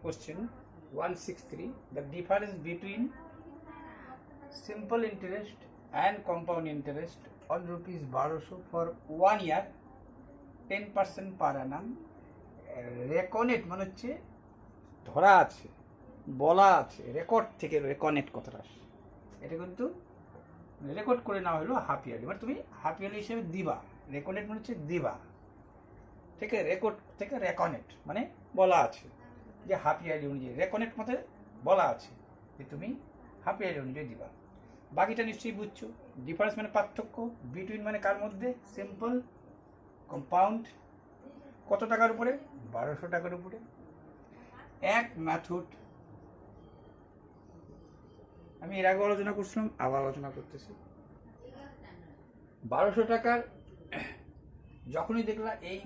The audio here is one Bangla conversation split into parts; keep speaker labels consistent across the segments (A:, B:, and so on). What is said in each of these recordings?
A: question 163. The difference between simple interest and compound interest on rupees 1200 for 1 year 10% per annum. রেকনেট মানে হচ্ছে ধরা আছে, বলা আছে, রেকর্ড থেকে রেকনেট কথাটা আসে। এটা কিন্তু রেকর্ড করে নেওয়া হলো হাফ ইয়ারলি, মানে তুমি হাফ ইয়ারলি হিসেবে দিবা। রেকনেট মানে হচ্ছে দিবা, ঠিক আছে? রেকর্ড থেকে রেকনেট মানে বলা আছে যে হাফ ইয়ারলি অনুযায়ী, রেকনেট মতে বলা আছে যে তুমি হাফ ইয়ারলি অনুযায়ী দিবা। বাকিটা নিশ্চয়ই বুঝছো। ডিফারেন্স মানে পার্থক্য, বিটুইন মানে কার মধ্যে, সিম্পল, কম্পাউন্ড কত টাকার উপরে, 1200 টাকার উপরে। এক মেথড আমি এর আগে আলোচনা করছিলাম, আবার আলোচনা করতেছি। 1200 টাকার যখনই দেখলা এই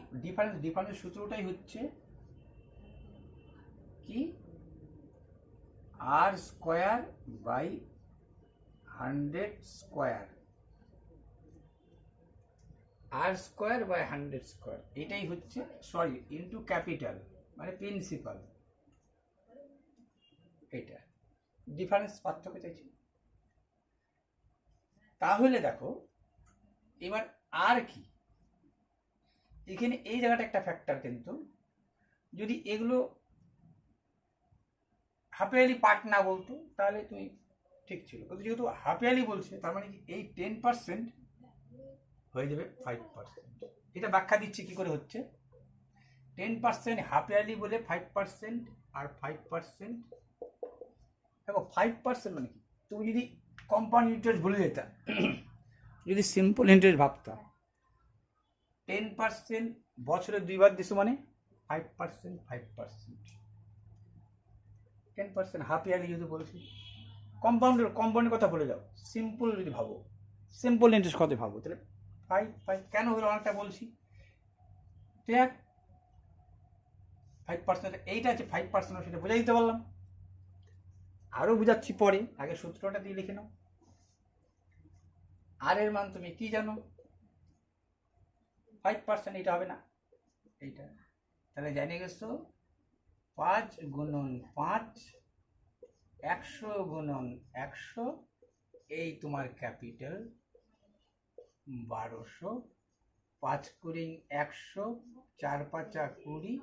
A: ডিফারেন্সের সূত্রটাই হচ্ছে কি, আর স্কোয়ার বাই 100 স্কোয়ার, আর স্কোয়ার বাই 100 স্কোয়ার, এটাই হচ্ছে সরি ইন্টু ক্যাপিটাল মানে প্রিন্সিপাল। এটা ডিফারেন্স, পার্থক্য চাইছি। তাহলে দেখো এবার আর কি, এখানে এই জায়গাটা একটা ফ্যাক্টর, কিন্তু যদি এগুলো হাফ ইয়ারলি পার্ট না বলতো তাহলে তুমি ঠিক ছিল, কিন্তু যেহেতু হাফ ইয়ারলি বলছে তার মানে কি এই 10% হয়ে যাবে 5%। এটা ব্যাখ্যা দিচ্ছে কি করে হচ্ছে। 10% হাফ ইয়ারলি বলে 5%, আর 5% দেখো 5% মানে কি, তুমি যদি কম্পাউন্ড ইন্টারেস্ট ভুলে যেতা, যদি সিম্পল ইন্টারেস্ট ভাবতা, 10% বছরে 2 বার দিছো মানে 5%, 5%, 10% হাফ ইয়ারলি যদি বলছি। কম্পাউন্ডের কথা বলে যাও, সিম্পল যদি ভাবো, সিম্পল ইন্টারেস্ট কত ভাবো, তাহলে 5 কেন হলো অনেকটা বলছি। ঠিক আছে, 5% এইটা আছে 5%, সেটা বোঝা দিতে পারলাম। আরও বুঝাচ্ছি পরে, আগে সূত্রটা দিয়ে লিখে নাও। আর এর মান তুমি কি জানো, 5%, এটা হবে না এইটা, তাহলে জানিয়ে গেছো 5 গুণন 5, 100 গুণন 100, এই তোমার ক্যাপিটাল 1200, 5 কুড়ি 100, 4 5 20,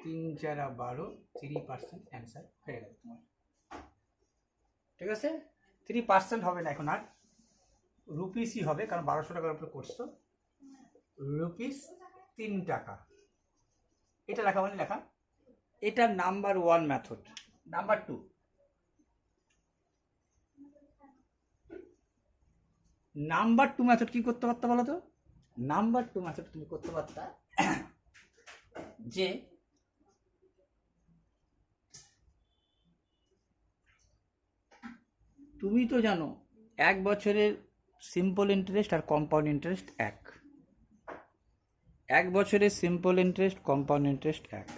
A: 3 4 12, 3% অ্যান্সার হয়ে গেল তোমার। ঠিক আছে, 3% হবে না এখন, আর রুপিসই হবে, কারণ 1200 টাকার উপরে করছো, রুপিস 3 টাকা। এটা লেখা মানে লেখা, এটা number 1 method. Number 2, number 2 method কি করতে পারতা বলো তো? নাম্বার 2 মেথড তুমি করতে পারতা যে তুমি তো জানো 1 বছরের সিম্পল ইন্টারেস্ট আর কম্পাউন্ড ইন্টারেস্ট 1 বছরের সিম্পল ইন্টারেস্ট, কম্পাউন্ড ইন্টারেস্ট 1।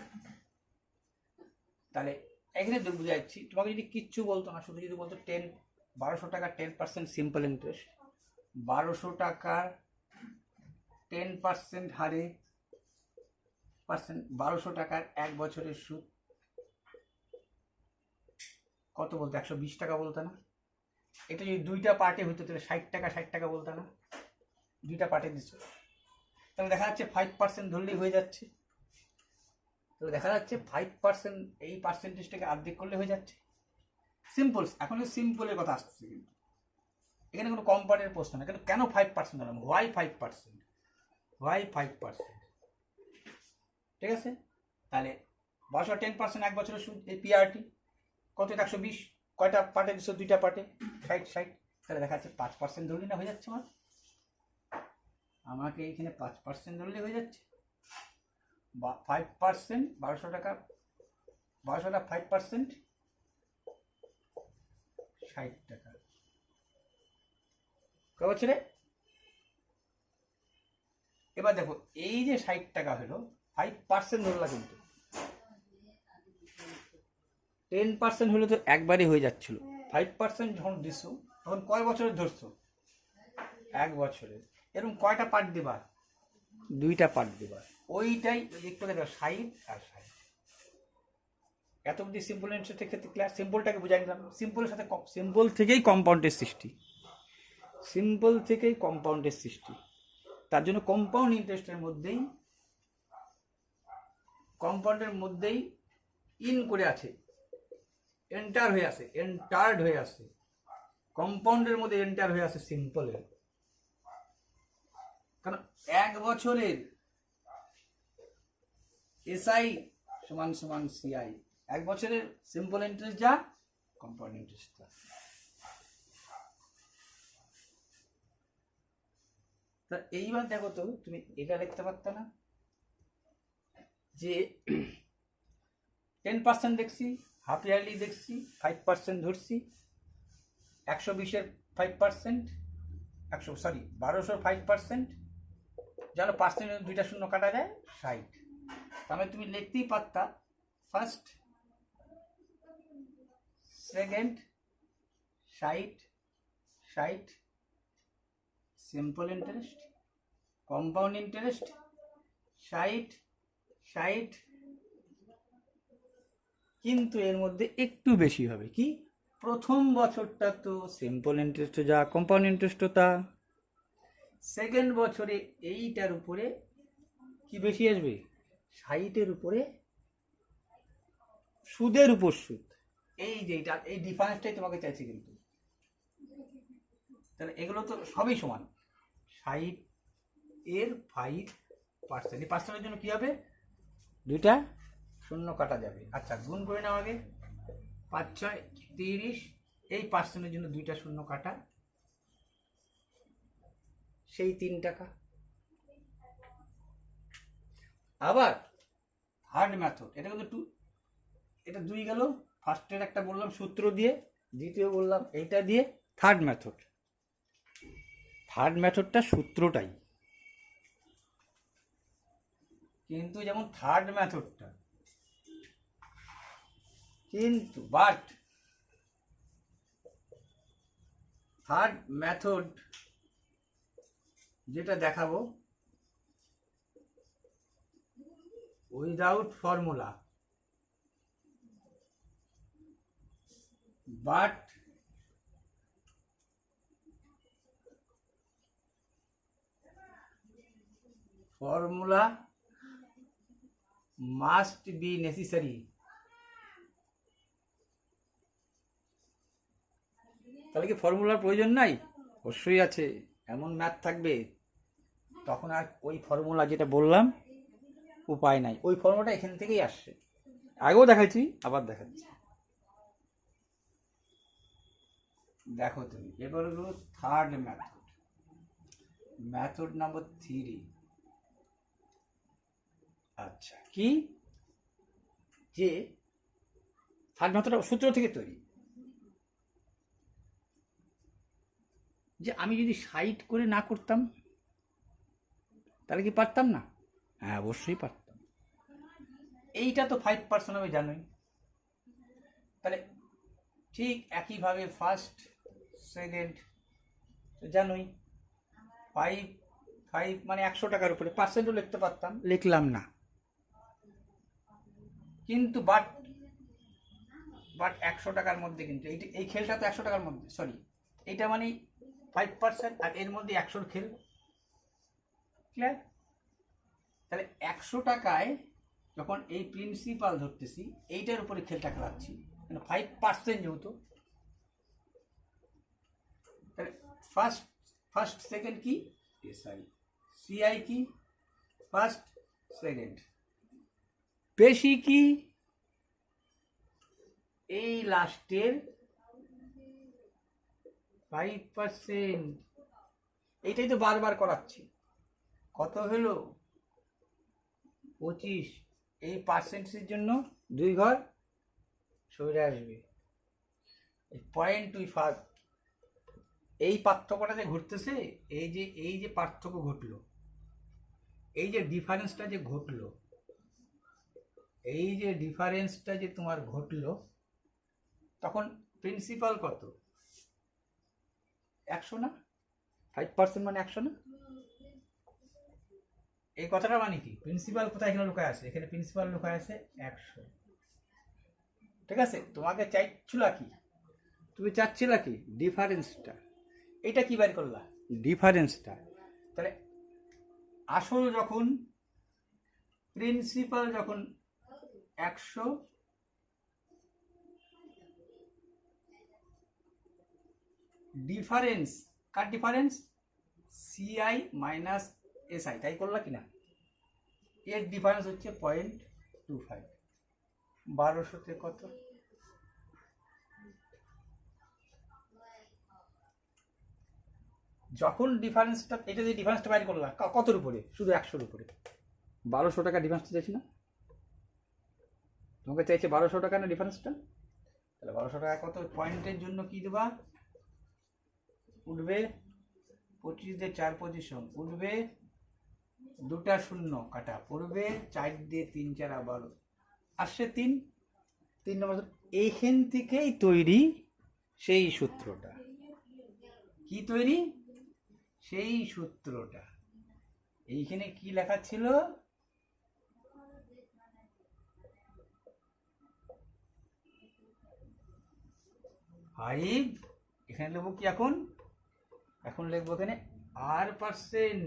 A: তাহলে এখানে বুঝে যাচ্ছি, তোমাকে যদি কিচ্ছু বলতো না, শুধু যদি বলতো 1200 টাকা 10% সিম্পল ইন্টারেস্ট, 1200 টাকার 10% হারে 1200 টাকার 1 বছরের সুদ কত বলতো, 120 টাকা বলতো না? এটা যদি 2টা পার্টে হতো তাহলে 60 টাকা বলতো না? 2টা পার্টে দিচ্ছ, তাহলে দেখা যাচ্ছে 5% ধরলেই হয়ে যাচ্ছে। তো দেখা যাচ্ছে 5% এই পার্সেন্টেজটাকে অর্ধেক করলে হয়ে যাচ্ছে। সিম্পল, এখন সিম্পলের কথা আসছে, কিন্তু এখানে কোনো কম্পাউন্ডের প্রশ্ন না। কিন্তু কেন 5% হলাম, ওয়াই 5%, ওয়াই 5%? ঠিক আছে, তাহলে 10% 1 বছরের সুদ, এই পিআরটি কত, 120, কয়টা পার্টে দিচ্ছ, 2টা পার্টে, 60, তাহলে দেখা যাচ্ছে 5% ধরলে না হয়ে যাচ্ছে। আমাকে এইখানে 5% ধরলে হয়ে যাচ্ছে, বা 5%, 1200 টাকা 5%, 60 টাকা ক বছরে। এবার দেখো এই যে 60 টাকা হলো, 5% ধরলা, কিন্তু 10% হলে তো একবারই হয়ে যাচ্ছিল। 5% যখন দিছো তখন কয় বছরের ধরছো, 1 বছরের। এরকম কয়টা পার্ট দিবা, 2টা পার্ট দিবা। ওইটাই একটু দেখো 60 আর 60, এত অবধি সিম্পল ইন্টারেস্টের ক্ষেত্রে ক্লিয়ার। সিম্পলটাকে বুঝাই নিলাম। সিম্পলের সাথে সিম্পল থেকেই কম্পাউন্ডের সৃষ্টি, সিম্পল থেকেই কম্পাউন্ডের সৃষ্টি। তার জন্য কম্পাউন্ড ইন্টারেস্টের মধ্যেই, কম্পাউন্ডের মধ্যেই ইন করে আছে, এন্টার হয়ে আছে, এন্টার্ড হয়ে আছে, কম্পাউন্ডের মধ্যে এন্টার হয়ে আছে সিম্পলের। কারণ 1 বছরের এসআই সমান সমান সিআই, 1 বছরের সিম্পল ইন্টারেস্ট যা, কম্পাউন্ড ইন্টারেস্ট যা। তা এইবার দেখো তো, তুমি এটা লিখতে পারত না যে 10% দেখছি, হাফ ইয়ারলি দেখছি, 5% ধরছি, 120-এর 5%, 1200-র 5%, যেন পার্সেন্টের 2টা শূন্য কাটা যায়, 60। তাহলে তুমি লিখতেই পারতা first, second, 60, simple interest, compound interest 60, কিন্তু এর মধ্যে একটু বেশি হবে। কি, প্রথম বছরটা তো সিম্পল ইন্টারেস্ট যা, কম্পাউন্ড ইন্টারেস্ট তা, সেকেন্ড বছরে এইটার উপরে কি বেশি আসবে, 60-এর উপরে সুদের উপর সুদ। এই যে এটা, এই ডিফারেন্সটাই তোমাকে চাইছি কিন্তু। তাহলে এগুলো তো সবই সমান, 60-এর 5%। এই পার্সেন্টের জন্য কি হবে, 2টা শূন্য কাটা যাবে। আচ্ছা, গুণ করে নাও আগে, 5-6 30, এই পার্সেন্টের জন্য 2টা শূন্য কাটা, সেই 3 টাকা। আবার থার্ড মেথড, এটা কিন্তু এটা 2 গেল, ফার্স্টের একটা বললাম সূত্র দিয়ে, দ্বিতীয় বললাম এইটা দিয়ে। থার্ড মেথডটা সূত্রটাই, কিন্তু যেমন থার্ড মেথডটা, কিন্তু বাট থার্ড মেথড যেটা দেখাবো without formula, but formula must be necessary. তাহলে কি ফর্মুলার প্রয়োজন নাই? অবশ্যই আছে। এমন ম্যাথ থাকবে তখন আর ওই ফর্মুলা যেটা বললাম উপায় নাই, ওই ফর্মুলাটা এখান থেকেই আসছে। আগেও দেখাচ্ছি, আবার দেখাচ্ছি। দেখো তুমি, এবার হলো থার্ড মেথড নাম্বার 3। আচ্ছা, কি যে থার্ড মেথডটা সূত্র থেকে তৈরি, যে আমি যদি 60 করে না করতাম তাহলে কি পারতাম না? হ্যাঁ, অবশ্যই পারতাম। এইটা তো 5% আমি জানোই। তাহলে ঠিক একইভাবে ফার্স্ট, সেকেন্ড জানোই, 5 মানে 100 টাকার উপরে, পার্সেন্টও লিখতে পারতাম, লিখলাম না। কিন্তু বাট 100 টাকার মধ্যে, কিন্তু এই খেলটা তো 100 টাকার মধ্যে, সরি, এইটা মানে 5%, আর এর মধ্যে 100-র খেল। ক্লিয়ার? তাহলে 100 টাকায় যখন এই প্রিন্সিপাল ধরতেছি, এইটার উপরে খেলটা খেলাচ্ছি, মানে 5% যেহেতু। তাহলে ফার্স্ট সেকেন্ড কি, এসআই, সিআই কি, ফার্স্ট সেকেন্ড, বেশি কি, এই লাস্টের 5%। এইটাই তো বারবার করাচ্ছি। কত হলো, 25। এই পার্সেন্টেজের জন্য 2 ঘর সরে আসবে, 0.25। এই পার্থক্যটা যে ঘটতেছে, এই যে পার্থক্য ঘটলো, এই যে ডিফারেন্সটা যে ঘটলো, এই যে ডিফারেন্সটা যে তোমার ঘটলো, তখন প্রিন্সিপাল কত, 100 না? 5% মানে 100 না? এই কথাটা মানে কি, প্রিন্সিপাল কোথায় এখানে লুকায় আছে, এখানে প্রিন্সিপাল লুকায় আছে 100। ঠিক আছে, তোমাকে চাইছিল কি, তুমি চাচ্ছিল কি ডিফারেন্সটা, এটা কি বের করলা ডিফারেন্সটা। তাহলে আসল যখন প্রিন্সিপাল যখন 100, ডিফারেন্স কার ডিফারেন্স সিআই মাইনাস এসআই, তাই করলা কিনা, এর ডিফারেন্স হচ্ছে 0.25, 1200-তে কত, যখন ডিফারেন্সটা, এটা যে ডিফারেন্সটা বাইর করলা কতর উপরে, শুধু 100-র উপরে, 1200 টাকা ডিফারেন্সটা চাইছি না, তোমাকে চাইছে 1200 টাকা না ডিফারেন্সটা। তাহলে 1200 টাকা কত, পয়েন্টের জন্য কি দেবা, উঠবে 25 দিয়ে 4 পজিশন, উঠবে 2টা শূন্য কাটা, পড়বে 4 দিয়ে 3 4 12, আসছে 3 নম্বর। এইখান থেকেই তৈরি সেই সূত্রটা, কি তৈরি সেই সূত্রটা। এইখানে কি লেখা ছিল, ফাইভ, এখানে লিখবো কি এখন লিখবো এখানে R%।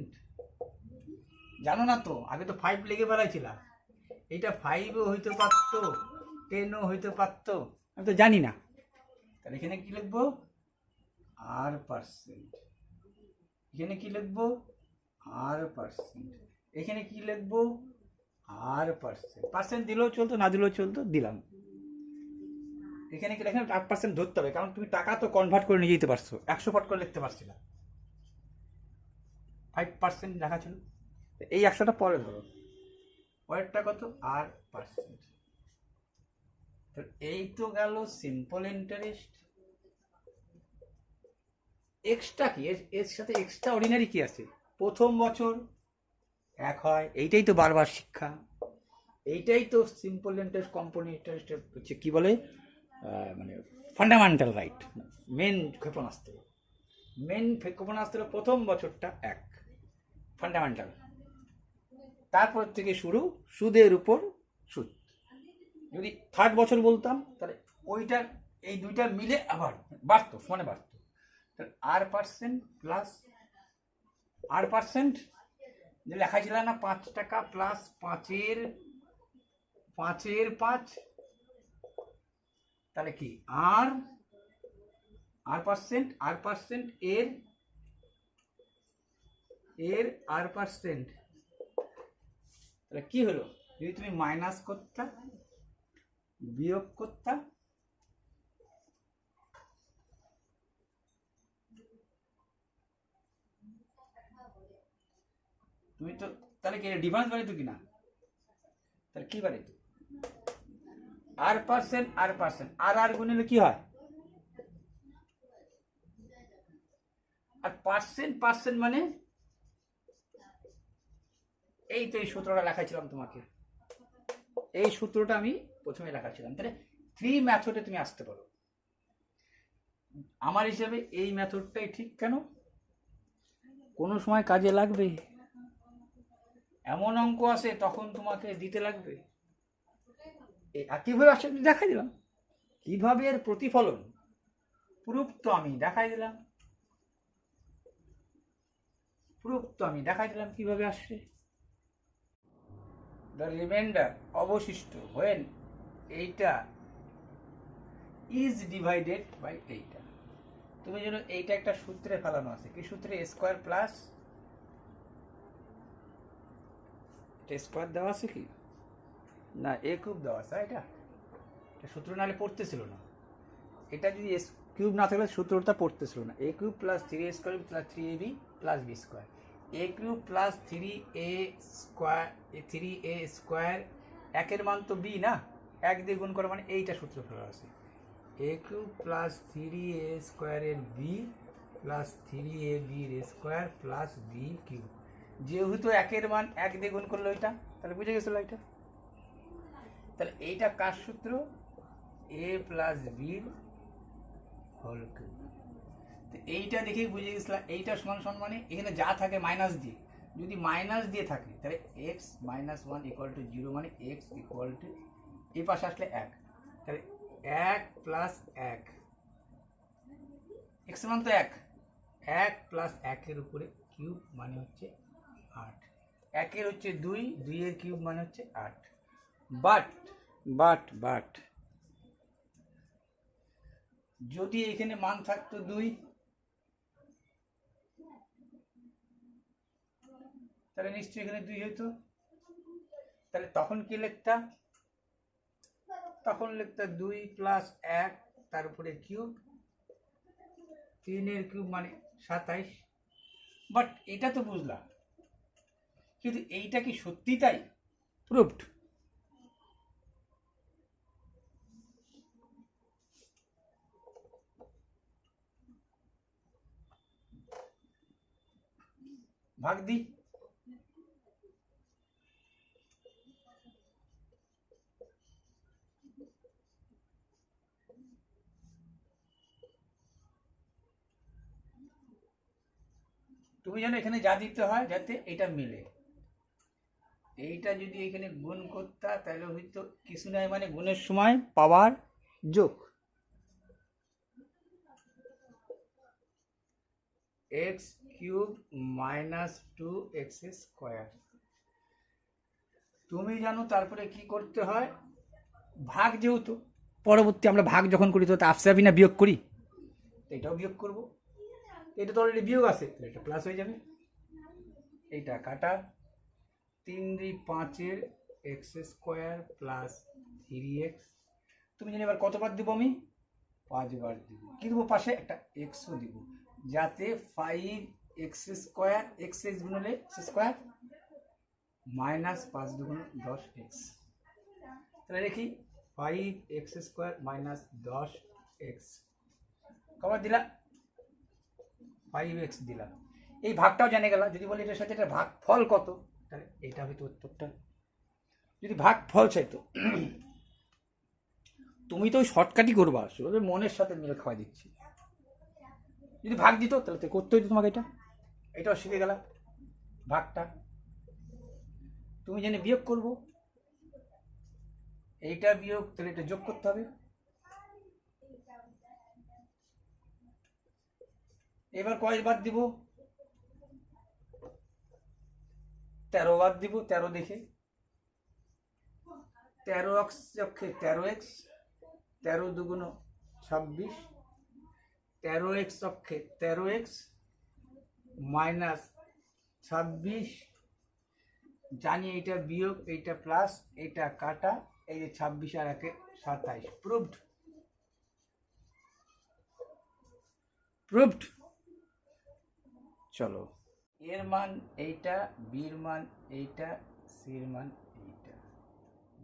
A: জানো না তো, আগে তো 5 লিখে বেড়াইছিলাম, এইটা 5ও হইতে পারত, 10ও হইতে পারত, আমি তো জানি না। তাহলে এখানে কি লিখবো R%, এখানে কি লিখবো R%, এখানে কি লিখবো R%, পার্সেন্ট দিলেও চলতো, না দিলেও চলতো, দিলাম। এখানে কি লেখা 8% ধরতে হবে, কারণ তুমি টাকা তো কনভার্ট করে নিয়ে যেতে পারছো, 100 করে লিখতে পারছি না, 5% লেখা ছিল, এই 100টা পরে ধরো, পরেরটা কত R%। তো এই তো গেল সিম্পল ইন্টারেস্ট। এক্সট্রা কি, এর সাথে এক্সট্রা অর্ডিনারি কি আছে, প্রথম বছর 1 হয়, এইটাই তো বারবার শিক্ষা, এইটাই তো সিম্পল ইন্টারেস্ট কম্পাউন্ড ইন্টারেস্ট হচ্ছে কি বলে, মানে ফান্ডামেন্টাল রাইট, মেন ক্ষেপণাস্ত্র, প্রথম বছরটা 1 ফান্ডামেন্টাল, তারপর থেকে শুরু সুদের উপর সুদ। যদি 3rd বছর বলতাম তাহলে ওইটার এই দুইটা মিলে আবার বাড়তো, সমানে বাড়তো। তাহলে R% প্লাস R% যে লেখা ছিল না 5 টাকা প্লাস 5-এর 5, তাহলে কি R% এর R%, তাহলে কি হলো, যদি তুমি মাইনাস করতা বিয়োগ করতা, তুমি তো তাহলে কি ডিফারেন্স বাড়িত কিনা, তাহলে কি বাড়িত R%, আর গুণিলে কি হয়, আর পার্সেন্ট মানে এই তো এই সূত্রটা লেখাছিলাম তোমাকে, এই সূত্রটা আমি প্রথমে লেখাছিলাম। তাহলে 3 মেথডে তুমি আসতে পারো, আমার হিসাবে এই মেথডটাই ঠিক। কেন, কোনো সময় কাজে লাগবে, এমন অঙ্ক আসে তখন তোমাকে দিতে লাগবে। কিভাবে আসে দেখাই দিলাম, কিভাবে এর প্রতিফলন প্রুফ তো আমি দেখাই দিলাম, কিভাবে আসছে। দ্য রিমাইন্ডার অবশিষ্ট হোয়েন এইটা ইজ ডিভাইডেড বাই এইটা, তুমি যেন এইটা একটা সূত্রে ফেলানো আছে, কি সূত্রে, স্কোয়ার প্লাস স্কোয়ার দেওয়া আছে কি না, এ কিউব দেওয়া আছে, এটা সূত্র নাহলে পড়তেছিল না, এটা যদি এস কিউব না থাকলে সূত্রটা পড়তেছিল না, a cube plus 3a square plus 3ab plus b square, a cube plus 3a square, একের মান তো b না, 1 দিয়ে গুণ করা মানে এইটা সূত্র ফেলা আছে, a কিউব প্লাস 3a স্কোয়ারের b প্লাস 3ab এর স্কোয়ার প্লাস b কিউব, যেহেতু একের মান 1 দিয়ে গুণ করলো এটা, তাহলে বুঝে গেছিল এটা। তাহলে এইটা কার সূত্র, a plus b whole cube. তো এইটা দেখেই বুঝে গেছিলাম এইটা সমান মানে এখানে যা থাকে মাইনাস দিয়ে, যদি মাইনাস দিয়ে থাকে তাহলে x - 1 = 0, মানে x = এই পাশে আসলে 1, তাহলে এক প্লাস এক, এক্স মান তো এক, এক প্লাস একের উপরে কিউব মানে হচ্ছে আট, একের হচ্ছে দুই, দুইয়ের কিউব মানে হচ্ছে আট। বাট যদি এখানে মান থাকতো দুই, তাহলে নিশ্চয়ই এখানে দুই হইতো, তাহলে তখন কি লিখতাম, তখন লিখতাম দুই প্লাস এক তার উপরে কিউব, তিনের কিউব মানে 27। বাট এটা তো বুঝলাম, কিন্তু এইটা কি সত্যি তাই? প্রুভড। ভাগ দিই, তুমি জানো এখানে যা দিতে হয় যাতে এটা মিলে, এইটা যদি এখানে গুণ করতা তাহলে হয়তো কিছু নাই মানে গুণের সময় পাওয়ার যোগ, X cube minus two X square. তুমি জানো তারপরে কি করতে হয়, ভাগ, যেহেতু পরবর্তী আমরা ভাগ যখন করি তো আপসে আপনি না বিয়োগ করি, এটাও বিয়োগ করব, এটা তো অলরেডি বিয়োগ আছে, এটা প্লাস হয়ে যাবে, এইটা কাটা, 3 × 5 এক্স স্কোয়ার প্লাস 3x। তুমি জানি এবার কতবার দিব, আমি 5 বার দিব, কি দেবো পাশে একটা এক্সও দিব, যাতে 5x স্কোয়ার, এক্স এক্স গুণলে স্কোয়ার মাইনাস 5 × 2 = 10x। তাহলে দেখি 5x স্কোয়ার মাইনাস 10x, কবার দিলা, 5x দিলাম, এই ভাগটাও জেনে গেলাম। যদি বলি এটার সাথে এটা ভাগ ফল কত, তাহলে এটা হয়তো উত্তরটা। যদি ভাগ ফল চাইতো, তুমি তো ওই শর্টকাটই করবা, আসলে মনের সাথে মিল খাওয়া দিচ্ছি। যদি ভাগ দিত তাহলে তো করতে হইতো তোমাকে, এটাও শিখে গেলাম ভাগটা। তুমি জেনে বিয়োগ করব, এইটা বিয়োগ, তাহলে এটা যোগ করতে হবে। এবার কয়বার দিব, 13 বার দিব, 13 দেখে, 13x অক্ষে 13x, 13 × 2 = 26, 13x অক্ষে 13x মাইনাস 26, জানি এইটা বিয়োগ, এইটা প্লাস, এইটা কাটা, এই যে 26 আর 1 27, প্রুভড। চলো, এর মান এইটা, বির মান এইটা, সির মান এইটা,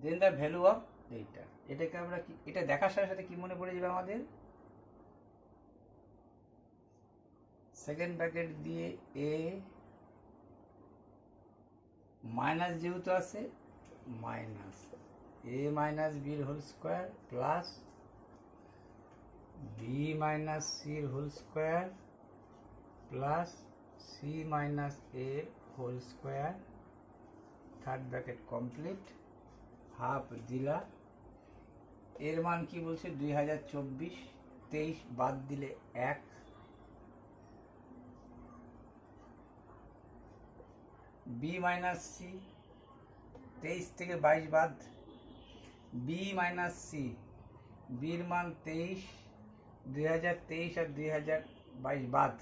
A: দেন দ্য ভ্যালু অফ এইটা। এটাকে আমরা কি, এটা দেখার সাথে সাথে কি মনে পড়ে যাবে আমাদের, সেকেন্ড ব্র্যাকেট দিয়ে এ মাইনাস, যেহেতু আছে মাইনাস এ মাইনাস বির whole square plus b minus সির whole square plus c minus এর whole square, third bracket complete, half দিলা। এর মান কি বলছে, 2024, 23 বাদ দিলে 1, বি মাইনাস সি, 23 থেকে 22 বাদ, বি মাইনাস সি, বির মান 23, 2023 আর 2022 বাদ,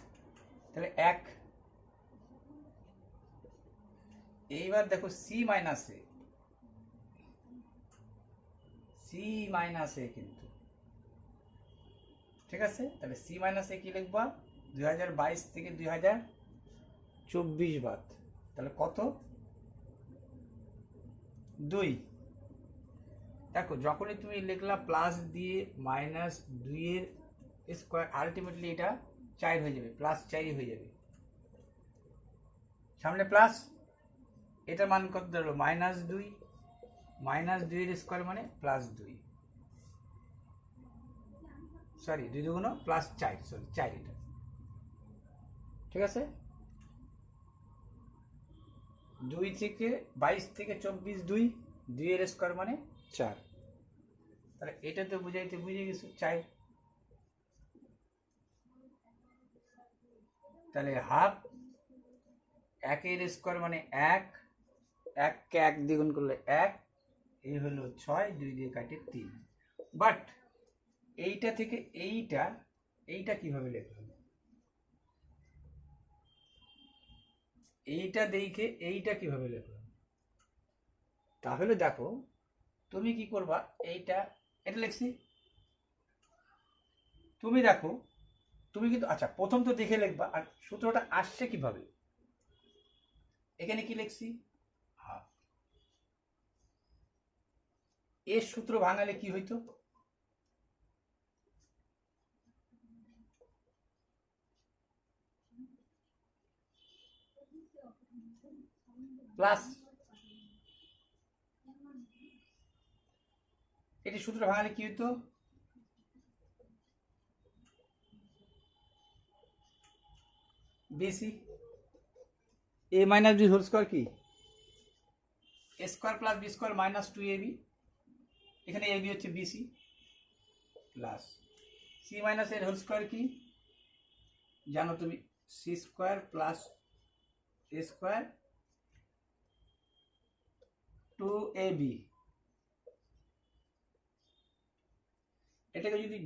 A: তাহলে 1। এইবার দেখো সি মাইনাস এ, সি মাইনাস এ কিন্তু ঠিক আছে, তাহলে সি মাইনাস এ কি লিখবা, 2022 থেকে 2024 বাদ, তাহলে কত, 2। দেখো যখনই তুমি লিখলা প্লাস দিয়ে মাইনাস 2 এর স্কোয়ার, আলটিমেটলি এটা 4 হয়ে যাবে, প্লাস 4 হয়ে যাবে, সামনে প্লাস, এটার মান কত দাঁড়ালো, -2, -2 এর স্কোয়ার মানে +2, সরি 2 × 2 = +4, সরি 4, এটা ঠিক আছে। 2 থেকে 22 থেকে 24, 2 এর স্কোয়ার মানে 4, তাহলে এটা তো বুঝাইতে বুঝে গেছো 4, তাহলে হাফ 1 এর স্কোয়ার মানে 1, 1 কে 1 দিয়ে গুণ করলে 1, এই হলো 6, 2 দিয়ে কাটে 3। বাট এইটা থেকে এইটা কিভাবে লেখা হবে? এইটা দেখে এইটা কিভাবে লেখা হবে? তাহলে দেখো তুমি কি করবা, এটা লিখছি, তুমি দেখো তুমি কিন্তু আচ্ছা প্রথম তো দেখে লিখবা, আর সূত্রটা আসছে কিভাবে। এখানে কি লিখছি, হাফ। এর সূত্র ভাঙালে কি হইতো, প্লাস। এটি সূত্র ভাঙালে কি হইতো, BC a minus b whole square কি, a square plus b square minus 2ab, এখানে এবি হচ্ছে বিসি, প্লাস সি মাইনাস এর হোল স্কোয়ার কি জানো তুমি, c square plus a square 2ab। এটাকে যদি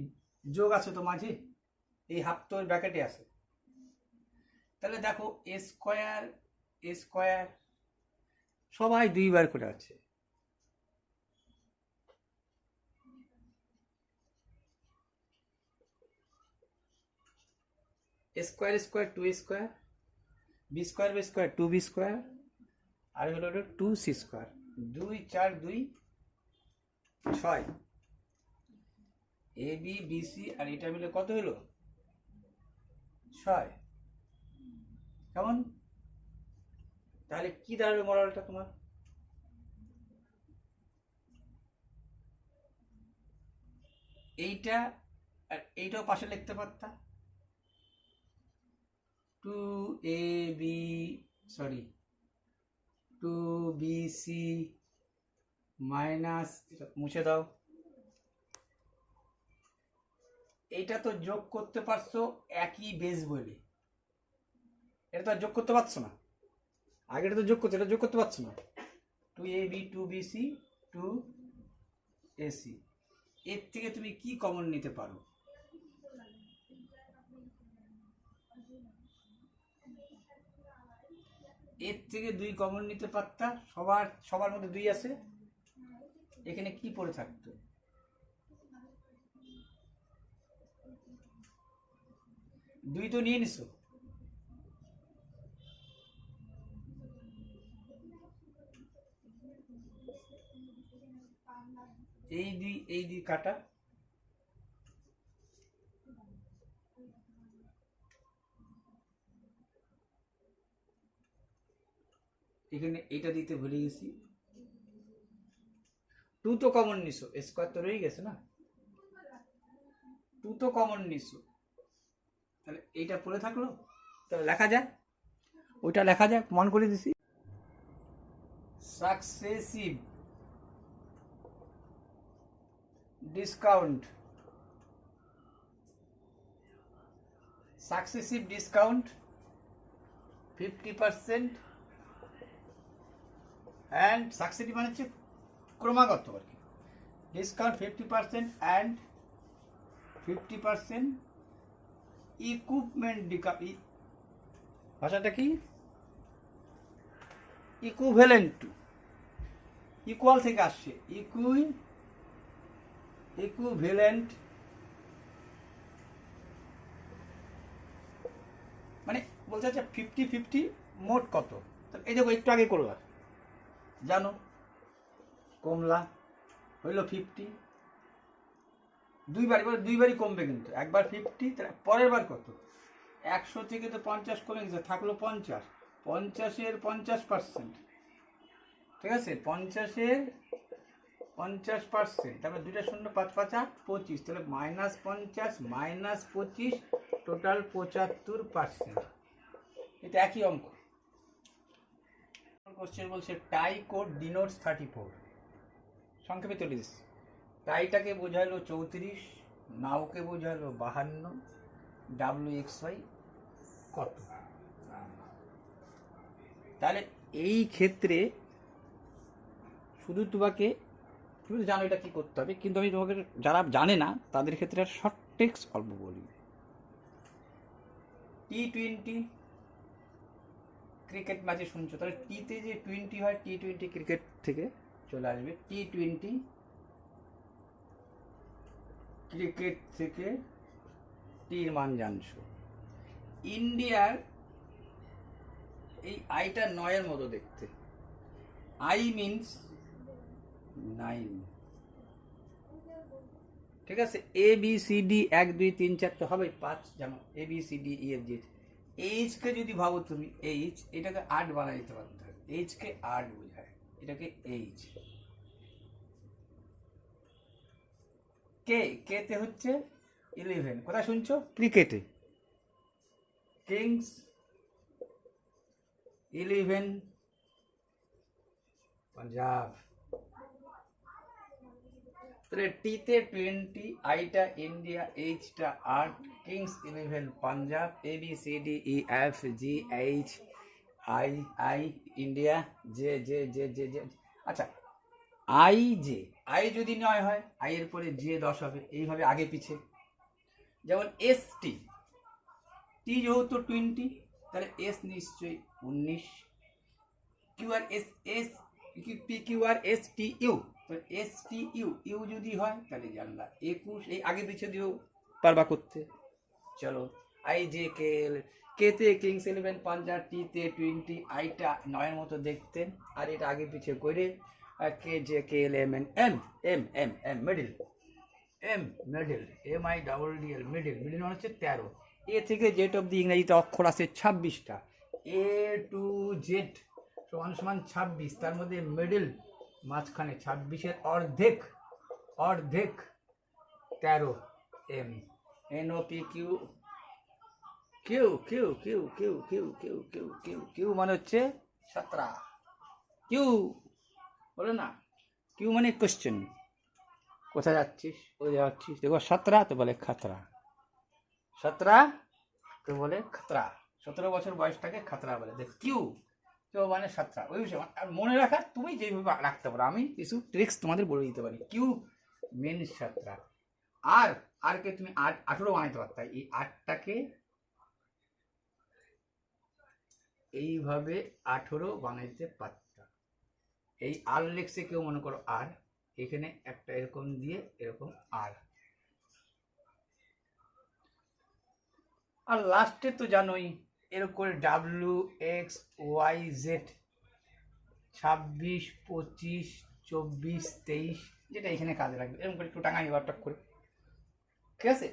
A: যোগ আছে তো মাঝে, এই হাফ তো ব্র্যাকেটে আছে, তাহলে দেখো এ স্কোয়ার সবাই 2 বার করে আছে, square 2 square, b square 2b square, আর হলো 2c square, 2 4 2 6, a b BC আর এটা মিলে কত হলো 6। কেমন? তাহলে কি দাঁড়াবে মডেলটা তোমার, এইটা আর এইটাও পাশে লিখতে পারতা, 2ab সরি 2bc মাইনাস, এটা মুছে দাও, এইটা তো যোগ করতে পারছো একই বেস বলে, এটা তো আর যোগ করতে পারছো না, আগেটা তো যোগ করছো, এটা যোগ করতে পারছো না, 2ab 2bc 2ac, এর থেকে তুমি কি কমন নিতে পারো, এর থেকে 2 কমন নিতে পারতা, সবার মধ্যে 2 আছে, এখানে কি পড়ে থাকতো, দুই তো নিয়ে নিছো, এই দুই কাটা, এখানে এটা দিতে ভুলে গেছি, 2 তো কমন নিছো, স্কোয়ার তো রয়ে গেছে না, 2 তো কমন নিছো, তাহলে এইটা পড়ে থাকলো, তাহলে লেখা যায়, ওইটা লেখা যায়, মন করে দিছি, সাকসেসিভ ডিসকাউন্ট 50% অ্যান্ড সাকসেসিভ মানে হচ্ছে ক্রমাগত আর কি, ডিসকাউন্ট 50% অ্যান্ড 50% ইকুইপমেন্ট ভাষাটা কি, ইকুইভ্যালেন্ট টু, ইকুয়াল থেকে আসছে, ইকুইভ্যালেন্ট মানে বলতে হচ্ছে 50-50 মোট কত, এই দেখো একটু আগে করবা জানো, কমলা হইল 50, দুইবারই কমবে, কিন্তু একবার 50, পরের বার কত, 100 থেকে তো 50 কমে গেছে, থাকলো 50, 50-এর 50%, ঠিক আছে, 50-এর 50%, তারপর 2টা শূন্য 5 5 25, তাহলে -50 -25 টোটাল 75%, এটা একই অঙ্ক। কোশ্চেন বলছে টাই কোড ডিনোটস 34, সংক্ষেপে তুলে দিচ্ছি, টাইটাকে বোঝালো 34, নাওকে বোঝালো 52, WXY কত। তাহলে এই ক্ষেত্রে শুধু তুমি তো জানো এটা কী করতে হবে, কিন্তু আমি তোমাকে যারা জানে না তাদের ক্ষেত্রে আর শর্ট টেক্স অল্প বলি। T20 ক্রিকেট ম্যাচে শুনছো, তাহলে টিতে যে 20 হয় T20 ক্রিকেট থেকে চলে আসবে T20 ক্রিকেট থেকে টির মান জানছো। ইন্ডিয়ার এই আইটা 9-এর মতো দেখতে, আই মিনস 9, ঠিক আছে। ABCD 1 2 3 4 তো হবে 5, যেমন ABCDEFG। এইচকে যদি ভাবো তুমি, এইচ এটাকে 8 বানাই দিতে পারতে হবে, এইচকে 8 বোঝায়, এটাকে এইচ। কেতে হচ্ছে 11, কোথায় শুনছো? ক্রিকেটে। কিংস 11 পাঞ্জাব। তাহলে টিতে 20, আইটা ইন্ডিয়া, এইচটা 8, Kings 11 Punjab, ABCDEFGH, I India, J J J J J. আচ্ছা, আই যদি 9 হয়, আই এর পরে জে 10 হবে, এইভাবে আগে পিছে। যেমন টি যেহেতু 20, তাহলে এস নিশ্চয়ই 19, QRST ইউ যদি হয় তাহলে জানলা 21, এই আগে পিছে দিয়েও পারবা করতে। চলো, কেতে কিংস 11 পাঞ্জাব, টিতে 20, আইটা 9-এর মতো দেখতে, আর এটা আগে পিছে করে KJKLMN middle, middle, MIDDL middle, middle মানে হচ্ছে 13। এ থেকে জেড অব দি ইংরেজিতে অক্ষর আছে 26টা, A to Z সমান 26, তার মধ্যে মিডিল মাঝখানে 26-এর অর্ধেক 13, NOPQ কিউ মানে হচ্ছে 17, কিউ বলো না, কিউ মানে কোশ্চেন, কোথায় যাচ্ছিস, কোথায় যাচ্ছিস, দেখো 17 তো বলে খাতরা, 17 তো বলে খাতরা, 17 বছর বয়সটাকে খাতরা বলে। দেখ কিউ কেউ মানে 17, ওই বিষয়। আর মনে রাখা তুমি যেভাবে রাখতে পারো, আমি কিছু ট্রিক্স তোমাদের বলে দিতে পারি। কিউ মেন 17, আর কে তুমি 18 বানাইতে পারতা, এই 8টাকে এইভাবে 18 বানাইতে পারতা। এই আর লেখছে কেউ, মনে করো আর, এখানে একটা এরকম দিয়ে এরকম আর লাস্টে তো জানোই এরকম করে WXYZ 26 25 24 23, যেটা এখানে কাজে লাগবে, এরকম করে একটু টাঙাই টক করে, ঠিক আছে।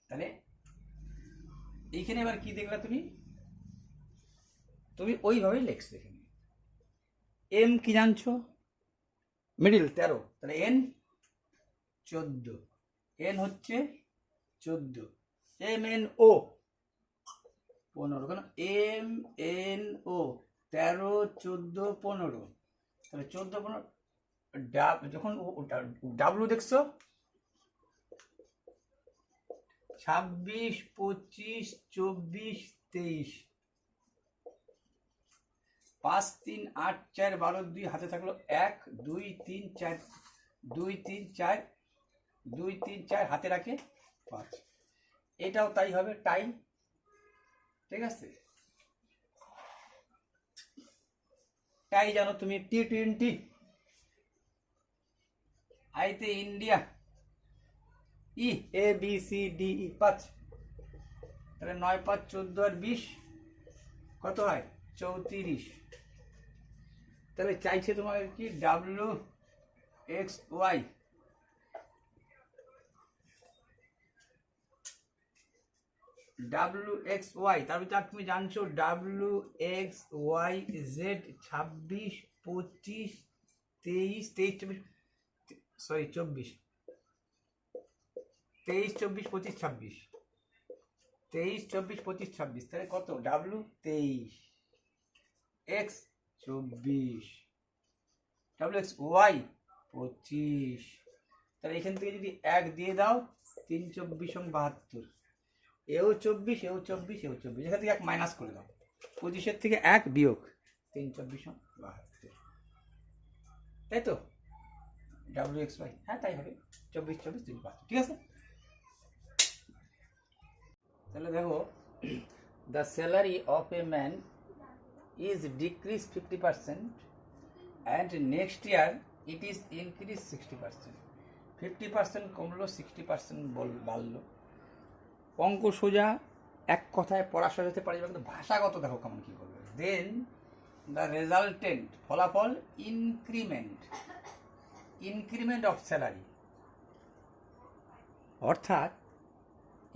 A: তাহলে এইখানে এবার কি দেখলা তুমি ওইভাবেই লেখছো। এখানে এম কি জানছো, মিডিল 13, তাহলে এন 14, এন হচ্ছে 14, MNO 15, কেন MNO 13 14 15, তাহলে 14 15, যখন ডাব্লু দেখছো 26 25 24 23, 5 3 8 4 12 2, হাতে থাকলো 1 2 3 4, 2 3 4, 2 3 4, হাতে রাখে 5, এটাও তাই হবে, টাই, ঠিক আছে। টাই জানো তুমি, T20, আইতে ইন্ডিয়া, ABCDE 5, তাহলে 9 5 14 আর 20 কত হয় 34, তাহলে চাইছে তোমার কি WXY, তারপর তুমি জানছো WXYZ 26 25 23 24, সরি 24 23 24 25 26, 23 24 25 26, তাহলে কত W 23, X 24, WXY 25, তাহলে এখান থেকে যদি 1 দিয়ে দাও 3 24 72, এও 24 এও 24 এও 24, এখান থেকে 1 মাইনাস করে দাও, 25 থেকে 1 বিয়োগ 3 24 72, তাই তো WXY, হ্যাঁ তাই হবে 24 24 3 5, ঠিক আছে। তাহলে দেখো, the salary of a man is decrease 50% and next year it is increase 60%, 50% কমলো 60% বাড়লো। অঙ্ক সোজা, এক কথায় পড়া সাজাতে পারি, কিন্তু ভাষাগত দেখো কেমন কী করবে। দেন দ্য রেজাল্টেন্ট, ফলাফল ইনক্রিমেন্ট অফ স্যালারি, অর্থাৎ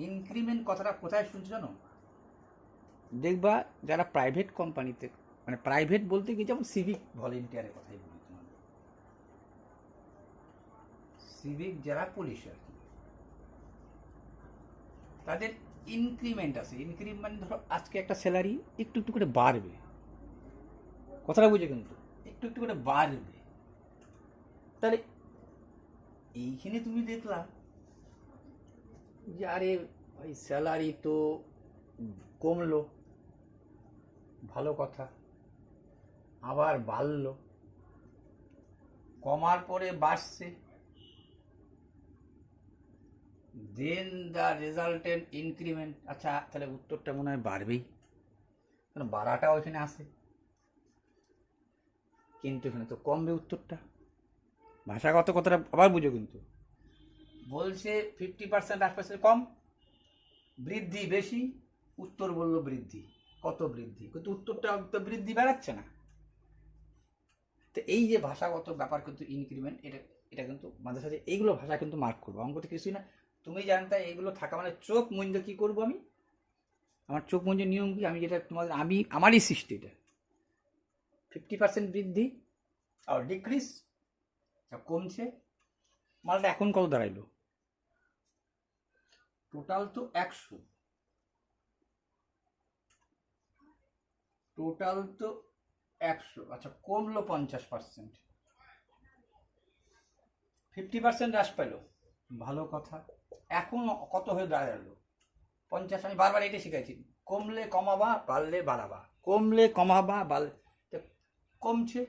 A: ইনক্রিমেন্ট কথাটা কোথায় শুনছো জানো? দেখবা যারা প্রাইভেট কোম্পানিতে, মানে প্রাইভেট বলতে কি, যেমন সিভিক ভলেন্টিয়ারের কথাই বলি তোমাদের, সিভিক যারা পুলিশ আর কি, তাদের ইনক্রিমেন্ট আছে। ইনক্রিমেন্ট ধরো আজকে একটা স্যালারি একটু একটু করে বাড়বে, কথাটা বুঝে, কিন্তু একটু একটু করে বাড়বে। তাহলে এইখানে তুমি দেখলা যে আরে ওই স্যালারি তো কমলো, ভালো কথা, আবার বাড়লো, কমার পরে বাড়ছে, দেন দ্য রেজাল্টেন্ট ইনক্রিমেন্ট। আচ্ছা তাহলে উত্তরটা মনে হয় বাড়বেই, কারণ বাড়াটাও এখানে আসে, কিন্তু এখানে তো কমবে উত্তরটা। ভাষাগত কথাটা আবার বুঝো, কিন্তু বলছে 50% 8% কম, বৃদ্ধি বেশি, উত্তর বললো বৃদ্ধি, কত বৃদ্ধি, কিন্তু উত্তরটা তো বৃদ্ধি বেড়াচ্ছে না। তো এই যে ভাষাগত ব্যাপার, কিন্তু ইনক্রিমেন্ট, এটা কিন্তু মাঝে সাথে এইগুলো ভাষা কিন্তু মার্ক করবো, অঙ্কতে কিছুই না। তুমি জানতে এইগুলো থাকা মানে চোখ মুঞ্জ কি করবো আমি, আমার চোখ মুঞ্জের নিয়ম কি, আমি যেটা তোমাদের, আমারই সৃষ্টি, এটা 50% বৃদ্ধি আর ডিক্রিজ, কমছে, মালটা এখন কত দাঁড়াইলো, টোটাল তো 100, টোটাল তো 100, আচ্ছা কমলো 50%, 50% হ্রাস পেল, ভালো কথা। এখন কত হয়ে দাঁড়ালো 50, আমি বারবার এটা শিখাইছি, কমলে কমাবা, বাড়লে বাড়াবা, কমলে কমাবা, বাড়লে, কমছে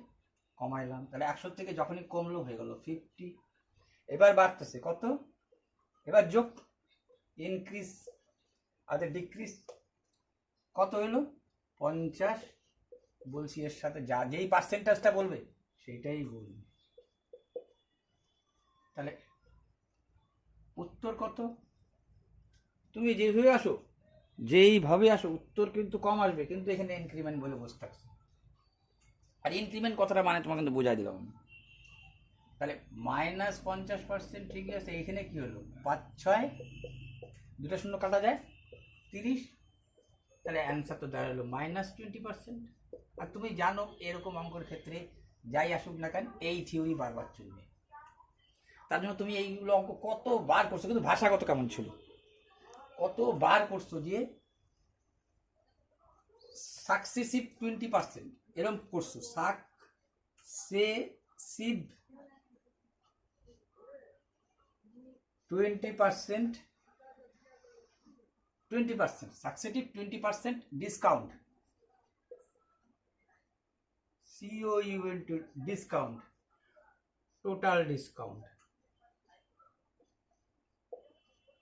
A: কমাইলাম, তাহলে 100 থেকে যখনই কমলো হয়ে গেল 50, এবার বাড়তেছে কত, এবার যোগ ইনক্রিজ, আর ডিক্রিজ কত হইল 50, বলছি এর সাথে যা যেই পার্সেন্টেজটা বলবে সেটাই বলবে, তাহলে উত্তর কত, তুমি যেইভাবে আসো উত্তর কিন্তু কম আসবে, কিন্তু এখানে ইনক্রিমেন্ট বলে বসে থাকছে। আর ইনক্রিমেন্ট কথাটা মানে তোমাকে কিন্তু বোঝাই দিলাম। তাহলে -50%, ঠিকই আছে, এখানে কি হলো 5 6, দুটো শূন্য কাটা যায় 30, তাহলে অ্যান্সার তো দাঁড়ালো -20%। আর তুমি জানো এরকম অঙ্কের ক্ষেত্রে যাই আসুক না কেন এই থিওরি বারবার চলবে, তার জন্য তুমি এইগুলো অঙ্ক কতবার করছো, কিন্তু ভাষাগত কেমন ছিল, কতবার করছো, যে সাকসেসিভ 20% এরকম করছো, successive 20%, successive 20% discount, COUNT, discount,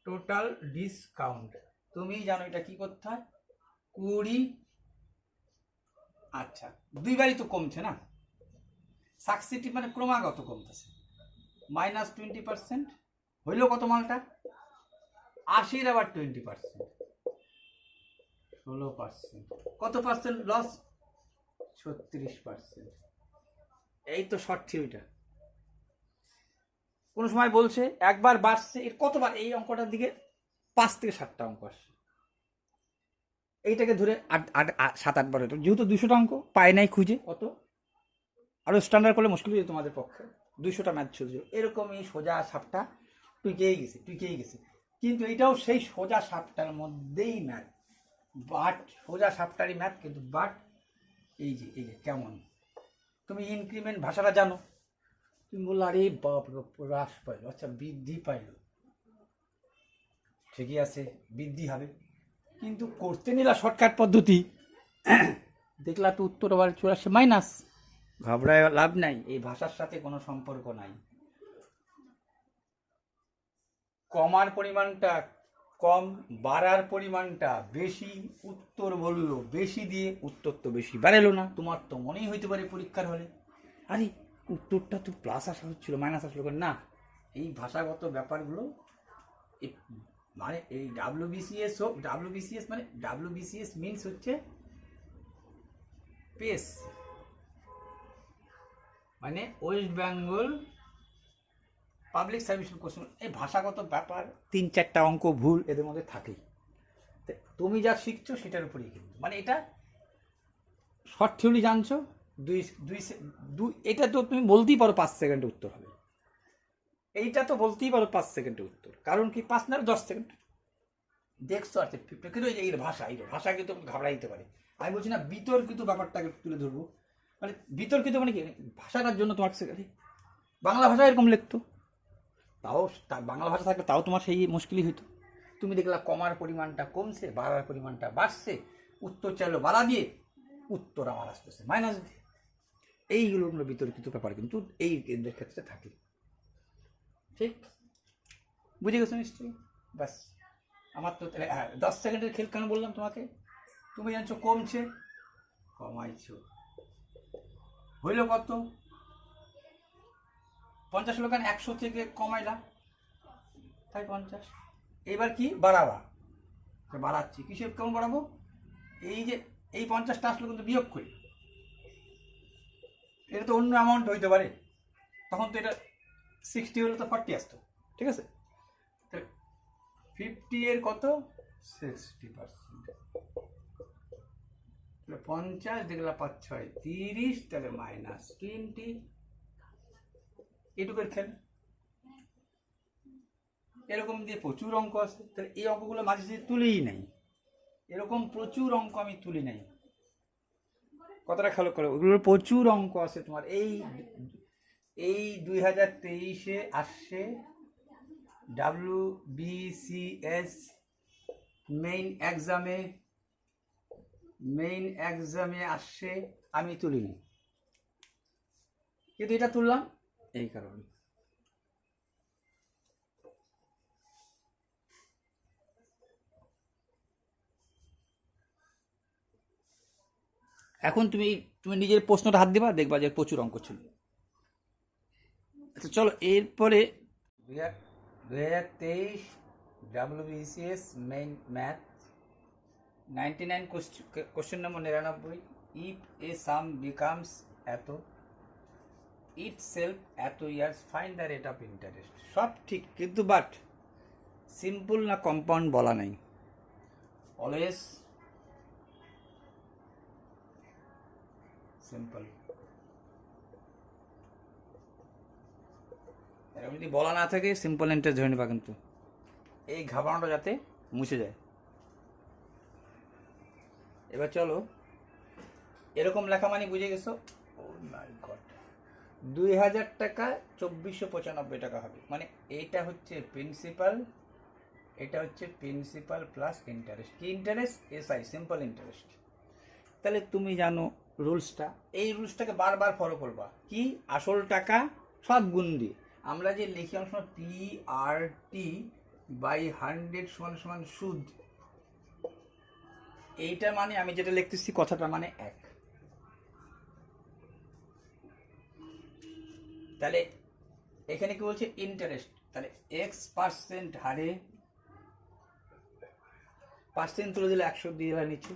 A: total discount, তুমি জানো এটা কি করতে হয় 20, আচ্ছা দুইবারই তো কমছে না, সাকসেসিভ মানে ক্রমাগত কমতেছে, -20% হইল কত মালটা 80, আবার 20% 16%, কত পার্সেন্ট লস 36%। এই তো শর্ট থিওরিটা। কোনো সময় বলছে একবার বাড়ছে, এর কতবার, এই অঙ্কটার দিকে 5 থেকে 7টা অঙ্ক আসছে, এইটাকে ধরে 7 8 বার হতো, যেহেতু 200টা অঙ্ক পায় নাই খুঁজে, অত আরো স্ট্যান্ডার্ড করলে মুশকিল হয়ে তোমাদের পক্ষে, 200টা ম্যাথ চলছে, এরকম এই সোজা সাপটা টুকেই গেছে, কিন্তু এইটাও সেই সোজা সাপটার মধ্যেই ম্যাথ, বাট সোজা সাপটারই ম্যাথ, কিন্তু বাট এই যে কেমন, তুমি ইনক্রিমেন্ট ভাষাটা জানো, তুমি বললো আরে বাপ রে, হ্রাস পাইলো, আচ্ছা বৃদ্ধি পাইলো, ঠিকই আছে, বৃদ্ধি হবে, কিন্তু করতে নিলা শর্টকাট পদ্ধতি, দেখলা তো উত্তর আবার চলে আসছে মাইনাস। ঘাবড়ায় লাভ নাই, এই ভাষার সাথে কোনো সম্পর্ক নাই। কমার পরিমাণটা কম, বাড়ার পরিমাণটা বেশি, উত্তর বললো বেশি দিয়ে উত্তর তো বেশি বাড়ালো না। তোমার তো মনেই হইতে পারে পরীক্ষার হলে আরে উত্তরটা তো প্লাস আসা হচ্ছিল, মাইনাস আসলো কেন? না, এই ভাষাগত ব্যাপারগুলো মানে এই ডাব্লিউবিসিএস হোক, ডাব্লিউবিসিএস মানে ডাব্লিউবিসিএস মিনস হচ্ছে পেস, মানে West Bengal public service question. এই ভাষাগত ব্যাপার 3-4টা অঙ্ক ভুল এদের মধ্যে থাকেই। তুমি যা শিখছো সেটার উপরেই কিন্তু, মানে এটা শর্ট থিওরি জানছো, এটা তো তুমি বলতেই পারো 5 সেকেন্ডে উত্তর হবে, এইটা তো বলতেই পারো 5 সেকেন্ডে উত্তর, কারণ কি 5 না 10 সেকেন্ড দেখছো। আর কিন্তু এই ভাষা কিন্তু ঘাবড়াই দিতে পারে। আমি বলছি না বিতর্কিত ব্যাপারটাকে তুলে ধরবো, মানে বিতর্কিত মানে কি, ভাষাটার জন্য তোমার বাংলা ভাষা এরকম লিখতো, তাও বাংলা ভাষা থাকলে তাও তোমার সেই মুশকিলই হইতো। তুমি দেখলা কমার পরিমাণটা কমছে, বাড়ার পরিমাণটা বাড়ছে, উত্তর চাইলো বাড়া দিয়ে, উত্তর আমার আসতেছে মাইনাস দিয়ে। এইগুলো বিতর্কিত ব্যাপার কিন্তু এই কেন্দ্রের ক্ষেত্রে থাকে। ঠিক বুঝে গেছো নিশ্চয়ই? ব্যাস, আমার তো তাহলে হ্যাঁ 10 সেকেন্ডের খেল কেন বললাম তোমাকে? তুমি জানছো কমছে, কমাইছো, হইল কত? 50 হলো কেন? 100 থেকে কমাইলা তাই 50। এবার কি বাড়াবা, বাড়াচ্ছি, কিসের কেমন বাড়াবো? এই যে এই 50টা আসলো কিন্তু বিয়োগ করি, এটা তো অন্য অ্যামাউন্ট হইতে পারে, তখন তো এটা 60 হলে তো 40 আসতো, ঠিক আছে? 50 এর কত? 60%, 50 দেখলা 5 6 30, তাহলে -20। এটুকুর খেল। এরকম দিয়ে প্রচুর অঙ্ক আছে, তাহলে এই অঙ্কগুলো মাঝে সাঝে তুলেই নাই, এরকম প্রচুর অঙ্ক আমি তুলি নাই, কতটা খেয়াল করো, ওগুলোর প্রচুর অঙ্ক আছে তোমার। এই 2023-এ আসছে WBCS মেইন এক্সামে আসছে, আমি তুলিনি, কিন্তু এটা তুললাম এই কারণে। এখন তুমি নিজের প্রশ্নটা হাত দিবা, দেখবা যে প্রচুর অঙ্ক ছিল। আচ্ছা চলো, এরপরে 2023 WBCS main math 99 question number 99, if A some becomes এত, ইট সেলফ এত years, find the rate of interest. সব ঠিক, কিন্তু বাট সিম্পল না কম্পাউন্ড বলা নাই। অলওয়েজ সিম্পল, এরকম যদি বলা না থাকে সিম্পল ইন্টারেস্ট ধরে নেবা, কিন্তু এই ঘাবড়ানোটা যাতে মুছে যায়। এবার চলো, এরকম লেখা মানে বুঝে গেছো, ও মাই গড, 2000 টাকা 2495 টাকা হবে, মানে এইটা হচ্ছে প্রিন্সিপাল, এটা হচ্ছে প্রিন্সিপাল প্লাস ইন্টারেস্ট। কি ইন্টারেস্ট? SI, simple interest. তাহলে তুমি জানো রুলসটা, এই রুলসটাকে বারবার ফলো করবা। কি? আসল টাকা সব গুণ দিয়ে, আমরা যে লিখি অনেক সময় PRT/100 = সুদ, এইটা মানে আমি যেটা লিখতেছি কথাটা মানে 1। তাহলে এখানে কি বলছে? ইন্টারেস্ট, তাহলে X% হারে পার্সেন্ট তুলে দিলে 100 দিয়ে নিচে,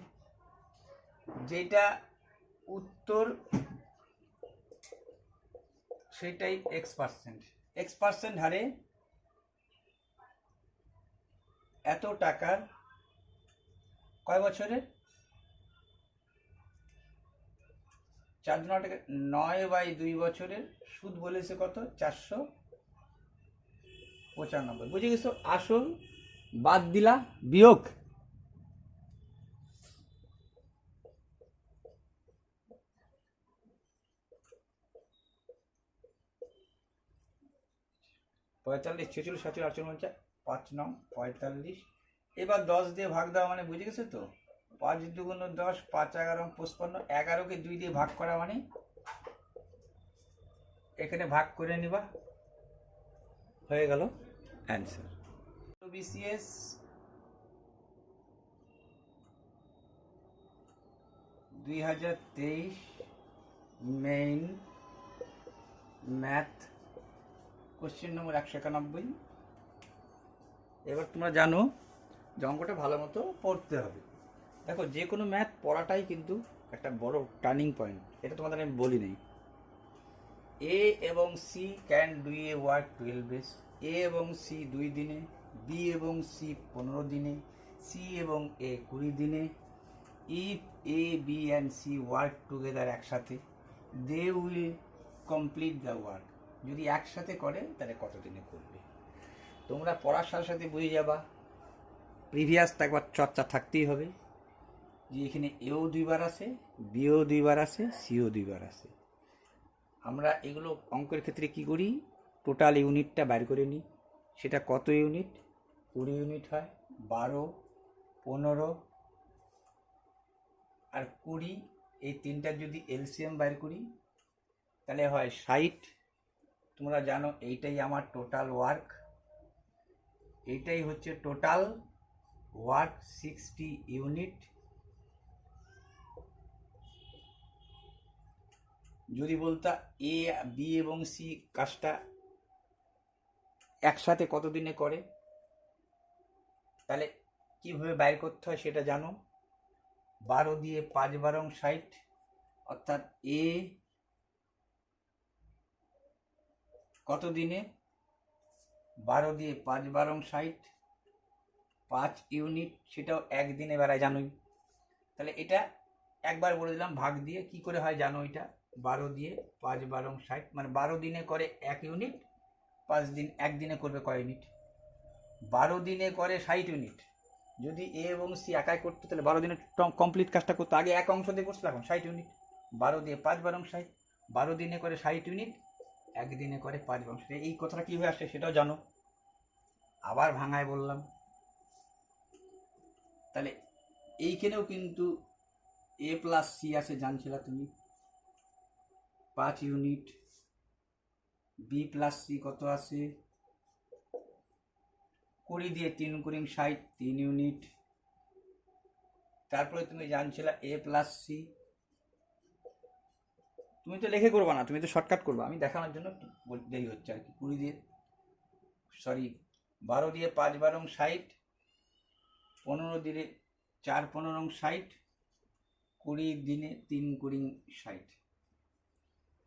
A: যেটা উত্তর সেটাই X% হারে এত টাকার কয় বছরে? 4 টাকা 9/2 বছরের সুদ বলেছে কত? 495। বুঝে গেছো? আসল বাদ দিলা, বিয়োগ 45, 46, 47, 48, 49, 5 9 45। এবার 10 দিয়ে ভাগ দেওয়া মানে বুঝে গেছে তো? 5 2 10, 5 11 55, 11কে 2 দিয়ে ভাগ করা মানে এখানে ভাগ করে নিবা, হয়ে গেল answer. BCS 2023 main math question number 191। এবার তোমরা জানো যে অঙ্কটা ভালো মতো পড়তে হবে। দেখো, যে কোনো ম্যাথ পড়াটাই কিন্তু একটা বড় টার্নিং পয়েন্ট, এটা তোমাদের আমি বলি নেই। এ এবং C can do a work 12 days। A এবং সি 2 দিনে, বি এবং সি 15 দিনে, সি এবং এ 20 দিনে। If A B and C work together, একসাথে, they will complete the work. যদি একসাথে করে তাহলে কত দিনে করবে? তোমরা পড়ার সাথে সাথে বুঝে যাবা, প্রিভিয়াসটা একবার চর্চা থাকতেই হবে, যে এখানে এও 2 বার আসে, বিও 2 বার আসে, সিও 2 বার আসে। আমরা এগুলো অঙ্কের ক্ষেত্রে কি করি, টোটাল ইউনিটটা বের করে নিই। সেটা কত ইউনিট? 20 ইউনিট হয়। 12, 15 আর 20, এই তিনটার যদি এলসিএম বের করি তাহলে হয় 60। তোমরা জানো এইটাই আমার টোটাল ওয়ার্ক, এইটাই হচ্ছে টোটাল ওয়ার্ক, 60 ইউনিট। যদি বলতা এ বি এবং সি কাজটা একসাথে কত দিনে করে, তাহলে কিভাবে বাইর করতে হয় সেটা জানো। 12 দিয়ে 5 12 60, অর্থাৎ এ কত দিনে? 12 দিয়ে 5 12 60, 5 ইউনিট, সেটাও একদিনে বেড়ায় জানোই। তাহলে এটা একবার বলে দিলাম ভাগ দিয়ে, কি করে হয় জানো? এটা 12 দিয়ে 5 12 60, মানে 12 দিনে করে 1 ইউনিট, 5 দিন, একদিনে করবে কয় ইউনিট? 12 দিনে করে 60 ইউনিট। যদি এ এবং সি একাই করতো তাহলে 12 দিনে কমপ্লিট কাজটা করতো। আগে এক অংশ দিয়ে করছিল, এখন 60 ইউনিট। 12 দিয়ে 5 12 60, 12 দিনে করে 60 ইউনিট, একদিনে করে 5 12 60। এই কথাটা কীভাবে আসে সেটাও জানো, আবার ভাঙায় বললাম। তাহলে এইখানেও কিন্তু এ প্লাস সি আছে, জানছিলা তুমি, 5 ইউনিট। বি প্লাস সি কত আছে? 20 দিয়ে 3 × 60, 3 ইউনিট। তারপরে তুমি জানছিলা এ প্লাস সি, তুমি তো লিখে করবা না, তুমি তো শর্টকাট করবা, আমি দেখানোর জন্য দেরি হচ্ছে আর কি। 20 দিয়ে 12 দিয়ে 5 12 60, 15 দিনে 4 15 60, 20 দিনে 3 × 60।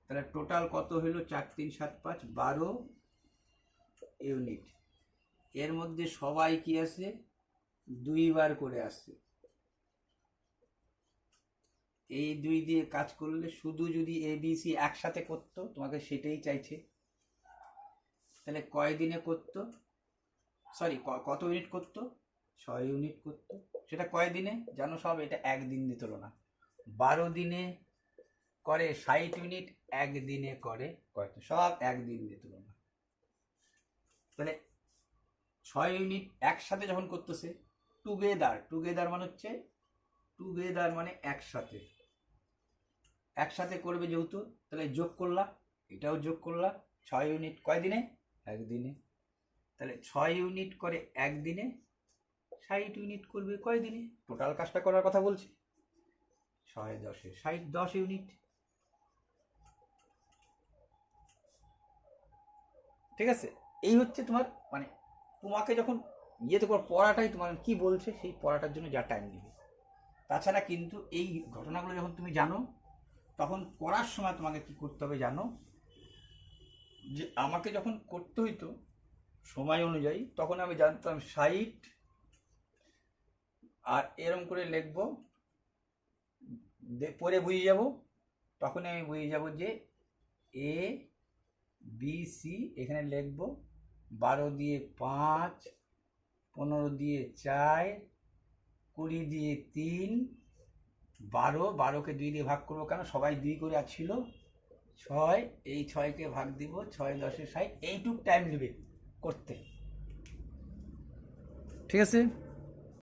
A: তাহলে টোটাল কত হলো? 4 3 7 5 12 ইউনিট। এর মধ্যে সবাই কি আছে? 2 বার করে আসছে। এই 2 দিয়ে কাজ করলে, শুধু যদি এ বি সি একসাথে করতো, তোমাকে সেটাই চাইছে, তাহলে কয় দিনে করতো? সরি, কত ইউনিট করতো? 6 ইউনিট করতো। সেটা কয় দিনে জানো সব? এটা একদিন দিত না। 12 দিনে করে 60 ইউনিট, একদিনে করে কয়তো? সব একদিন দিত না। তাহলে 6 ইউনিট একসাথে যখন করতেছে, টুগেদার মানে হচ্ছে, টুগেদার মানে একসাথে, একসাথে করবে যেহেতু, তাহলে যোগ করলা, এটাও যোগ করলা। 6 ইউনিট কয় দিনে? একদিনে। তাহলে 6 ইউনিট করে একদিনে, 60 ইউনিট করবে কয় দিনে? টোটাল কাজটা করার কথা বলছি। 6 10 60, 10 ইউনিট। ঠিক আছে, এই হচ্ছে তোমার, মানে তোমাকে যখন ইয়ে তোমার পড়াটাই তোমার কি বলছে, সেই পড়াটার জন্য যা টাইম দিবে। তাছাড়া কিন্তু এই ঘটনাগুলো যখন তুমি জানো, তখন পড়ার সময় তোমাকে কি করতে হবে জানো, যে আমাকে যখন করতে হইতো সময় অনুযায়ী, তখন আমি জানতাম 60, আর এরম করে লিখবো, পরে বুঝে যাব, তখন আমি বুঝে যাব যে এ বি সি, এখানে লিখবো 12 দিয়ে 5, 15 দিয়ে 4, 20 দিয়ে 3, 12কে 2 দিয়ে ভাগ করবো, কেন সবাই 2 করে ছিল, 6, এই 6কে ভাগ দিব, 6 10 60, এইটুক টাইম নেবে। করতে। ঠিক আছে।